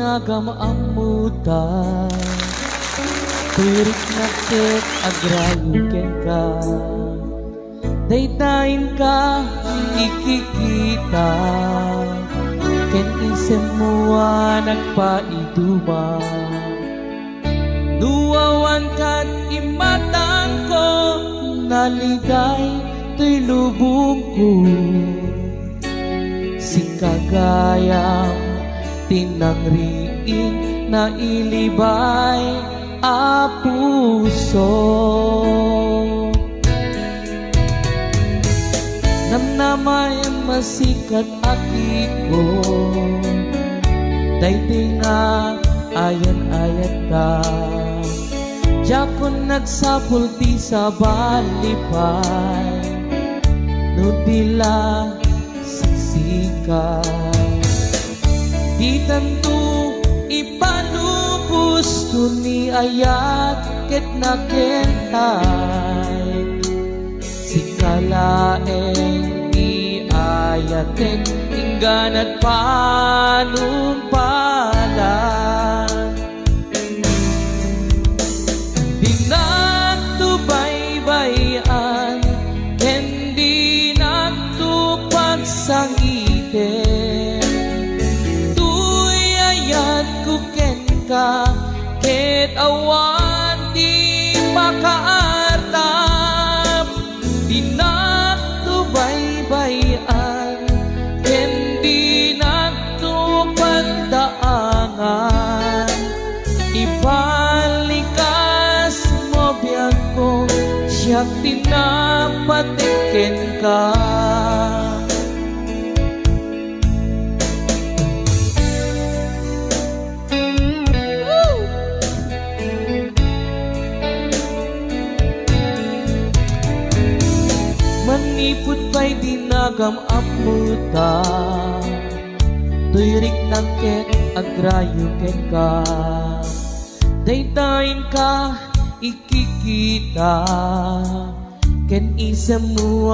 dinagam amutan, tirik na ket agrayuken ka, daydayin ka ikikita, ken isem mo nagpaiduma, nuwawan kat imatang ko, naliday to'y lubong ko, si kagayang tinangriing na ilibay a puso. Namnamay masikat akiko, daytoy nga ayan-ayat ta, jakon nagsapul ti sa balipay, no dila sisikay. Di tanto ipalubos to ni ayat ket nakentay, si kalaeng di ayaten ingganat panumpalan. Di nato baybayan ken di nato pagsangiten, ka ket awan di makaartap, di nato baybayan ken di nato pandaangan, ibalikas mo biag ko siyak tinapateken ka. Manipot pa'y dinagam amuta, tuyirik ng ket agrayuken ka, daydayin ka ikikita, ken isem mo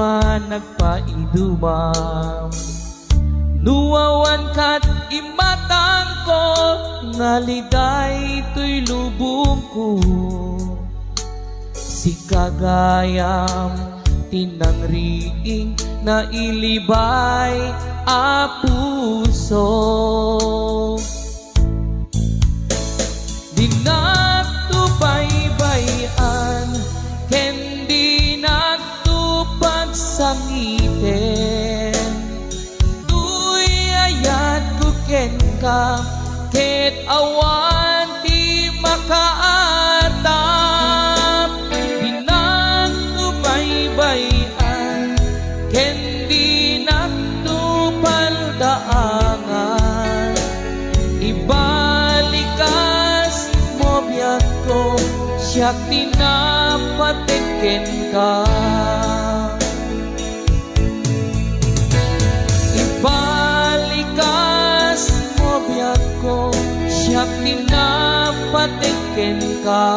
nagpaidumam, nuwawan kat imatang ko, naliday to'y lubong ko, si kagayam tinangriing na ilibay a puso. Di nato baybayan ken di nato pagsangiten, tuy ayat ko ken ka ket awan di makaatap, di nato baybayan ken di nato paldaangan, ibalikas mo biag ko siyak tinapateken ka, ibalikas mo biag ko siyak tinapateken ka.